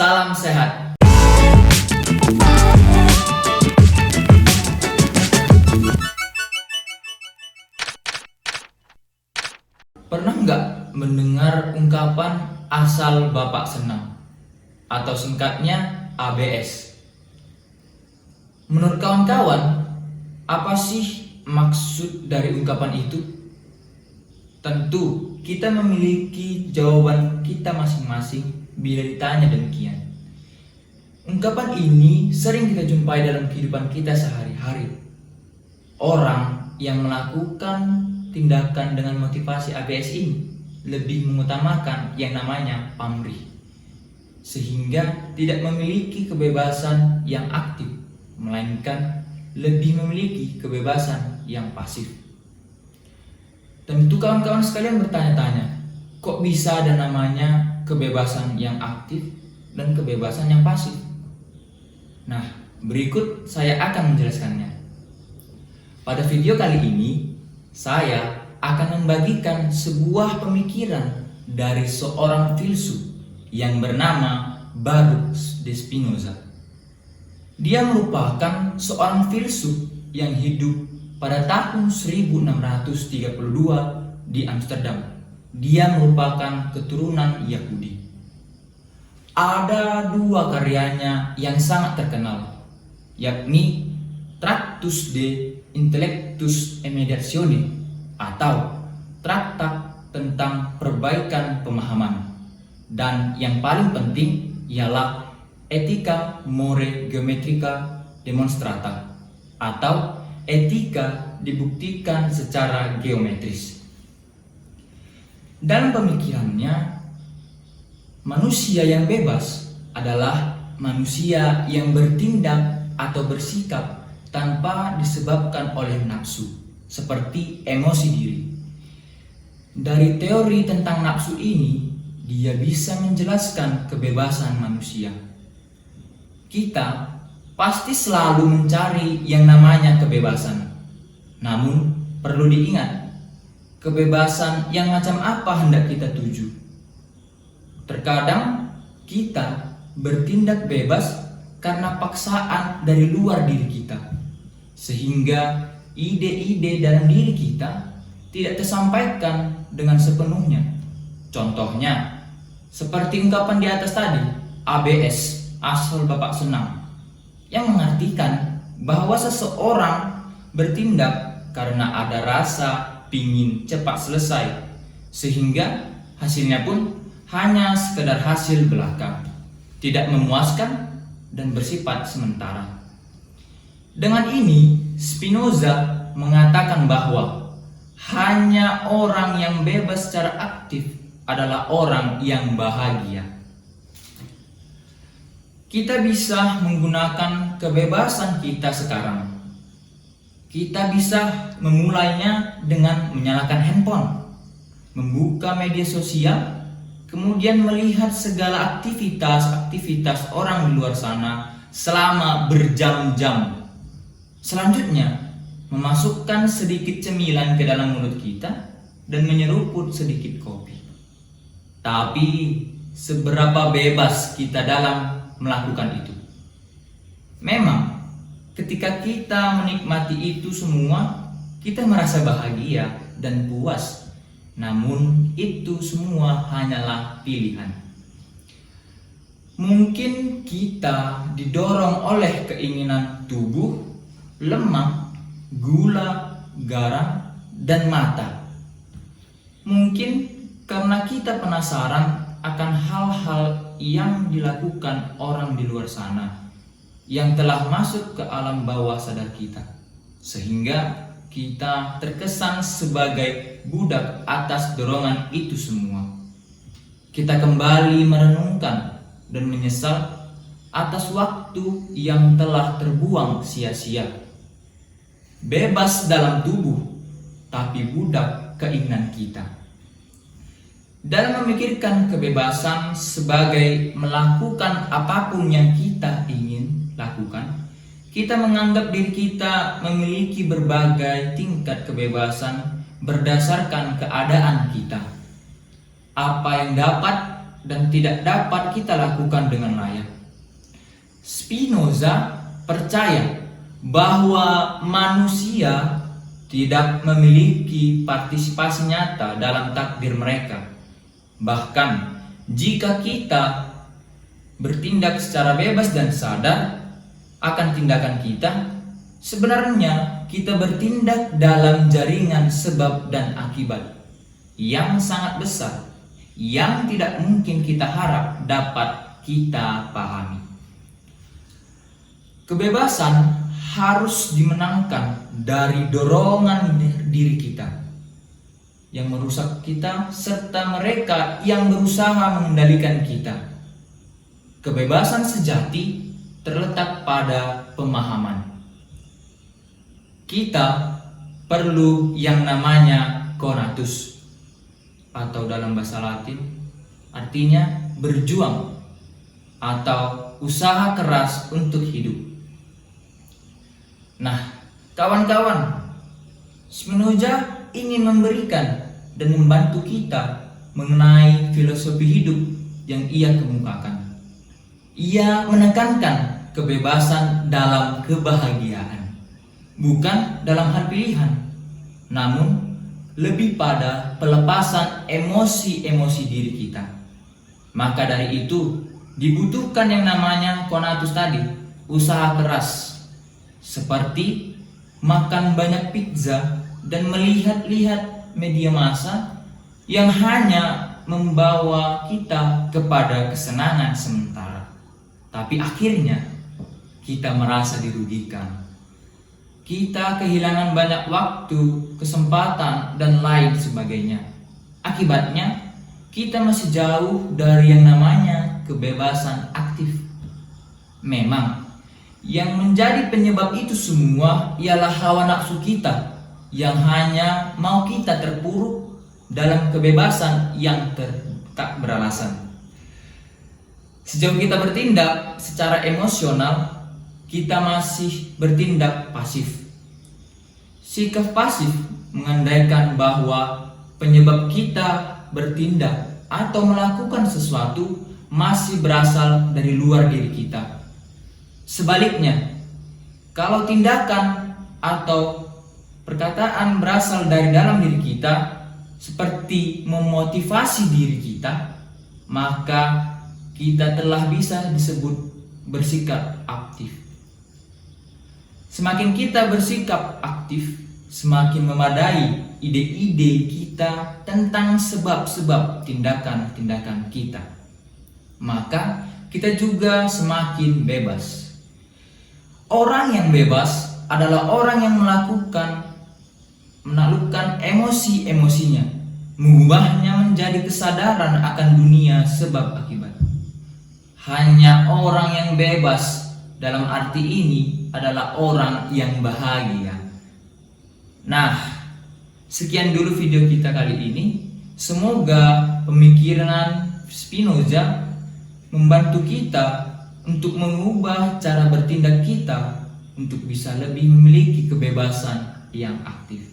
Salam sehat. Pernah nggak mendengar ungkapan asal Bapak senang? Atau singkatnya ABS. Menurut kawan-kawan, apa sih maksud dari ungkapan itu? Tentu kita memiliki jawaban kita masing-masing bila ditanya demikian. Ungkapan ini sering kita jumpai dalam kehidupan kita sehari-hari. Orang yang melakukan tindakan dengan motivasi ABS ini lebih mengutamakan yang namanya pamrih, sehingga tidak memiliki kebebasan yang aktif, melainkan lebih memiliki kebebasan yang pasif. Tentu kawan-kawan sekalian bertanya-tanya, kok bisa ada namanya kebebasan yang aktif dan kebebasan yang pasif? Nah, berikut saya akan menjelaskannya. Pada video kali ini, saya akan membagikan sebuah pemikiran dari seorang filsuf yang bernama Baruch de Spinoza. Dia merupakan seorang filsuf yang hidup pada tahun 1632 di Amsterdam. Dia merupakan keturunan Yahudi. Ada dua karyanya yang sangat terkenal, yakni Tractus de Intellectus Immedatione atau Traktat tentang Perbaikan Pemahaman, dan yang paling penting ialah Ethica More Geometrica Demonstrata atau etika dibuktikan secara geometris. Dalam pemikirannya, manusia yang bebas adalah manusia yang bertindak atau bersikap tanpa disebabkan oleh nafsu, seperti emosi diri. Dari teori tentang nafsu ini, dia bisa menjelaskan kebebasan manusia. Kita pasti selalu mencari yang namanya kebebasan. Namun, perlu diingat, kebebasan yang macam apa hendak kita tuju. Terkadang kita bertindak bebas karena paksaan dari luar diri kita, sehingga ide-ide dalam diri kita tidak tersampaikan dengan sepenuhnya. Contohnya, seperti ungkapan di atas tadi, ABS, asal Bapak senang, yang mengartikan bahwa seseorang bertindak karena ada rasa pingin cepat selesai, sehingga hasilnya pun hanya sekedar hasil belaka, tidak memuaskan dan bersifat sementara. Dengan ini, Spinoza mengatakan bahwa hanya orang yang bebas secara aktif adalah orang yang bahagia. Kita bisa menggunakan kebebasan kita sekarang. Kita bisa memulainya dengan menyalakan handphone, membuka media sosial, kemudian melihat segala aktivitas orang di luar sana selama berjam-jam. Selanjutnya, memasukkan sedikit cemilan ke dalam mulut kita dan menyeruput sedikit kopi. Tapi, seberapa bebas kita dalam melakukan itu? Memang, ketika kita menikmati itu semua, kita merasa bahagia dan puas. Namun itu semua hanyalah pilihan. Mungkin kita didorong oleh keinginan tubuh, lemak, gula, garam, dan mata. Mungkin karena kita penasaran akan hal-hal yang dilakukan orang di luar sana yang telah masuk ke alam bawah sadar kita, sehingga kita terkesan sebagai budak atas dorongan itu semua. Kita kembali merenungkan dan menyesal atas waktu yang telah terbuang sia-sia. Bebas dalam tubuh, tapi budak keinginan kita. Dalam memikirkan kebebasan sebagai melakukan apapun yang kita ingin lakukan, kita menganggap diri kita memiliki berbagai tingkat kebebasan berdasarkan keadaan kita. Apa yang dapat dan tidak dapat kita lakukan dengan layak. Spinoza percaya bahwa manusia tidak memiliki partisipasi nyata dalam takdir mereka. Bahkan jika kita bertindak secara bebas dan sadar akan tindakan kita, sebenarnya kita bertindak dalam jaringan sebab dan akibat yang sangat besar, yang tidak mungkin kita harap dapat kita pahami. Kebebasan harus dimenangkan dari dorongan diri kita yang merusak kita serta mereka yang berusaha mengendalikan kita. Kebebasan sejati terletak pada pemahaman. Kita perlu yang namanya conatus, atau dalam bahasa Latin artinya berjuang atau usaha keras untuk hidup. Nah, kawan-kawan, Spinoza ingin memberikan dan membantu kita mengenai filosofi hidup yang ia kemukakan. Ia menekankan kebebasan dalam kebahagiaan, bukan dalam hal pilihan, namun lebih pada pelepasan emosi-emosi diri kita. Maka dari itu dibutuhkan yang namanya conatus tadi, usaha keras, seperti makan banyak pizza dan melihat-lihat media massa yang hanya membawa kita kepada kesenangan sementara, tapi akhirnya kita merasa dirugikan. Kita kehilangan banyak waktu, kesempatan, dan lain sebagainya. Akibatnya, kita masih jauh dari yang namanya kebebasan aktif. Memang, yang menjadi penyebab itu semua ialah hawa nafsu kita yang hanya mau kita terpuruk dalam kebebasan yang tak beralasan. Sejauh kita bertindak secara emosional, kita masih bertindak pasif. Sikap pasif mengandaikan bahwa penyebab kita bertindak atau melakukan sesuatu masih berasal dari luar diri kita. Sebaliknya, kalau tindakan atau perkataan berasal dari dalam diri kita, seperti memotivasi diri kita, maka kita telah bisa disebut bersikap aktif. Semakin kita bersikap aktif, semakin memadai ide-ide kita tentang sebab-sebab tindakan-tindakan kita. Maka kita juga semakin bebas. Orang yang bebas adalah orang yang menaklukkan emosi-emosinya, mengubahnya menjadi kesadaran akan dunia sebab akibat. Hanya orang yang bebas dalam arti ini adalah orang yang bahagia. Nah, sekian dulu video kita kali ini. Semoga pemikiran Spinoza membantu kita untuk mengubah cara bertindak kita untuk bisa lebih memiliki kebebasan yang aktif.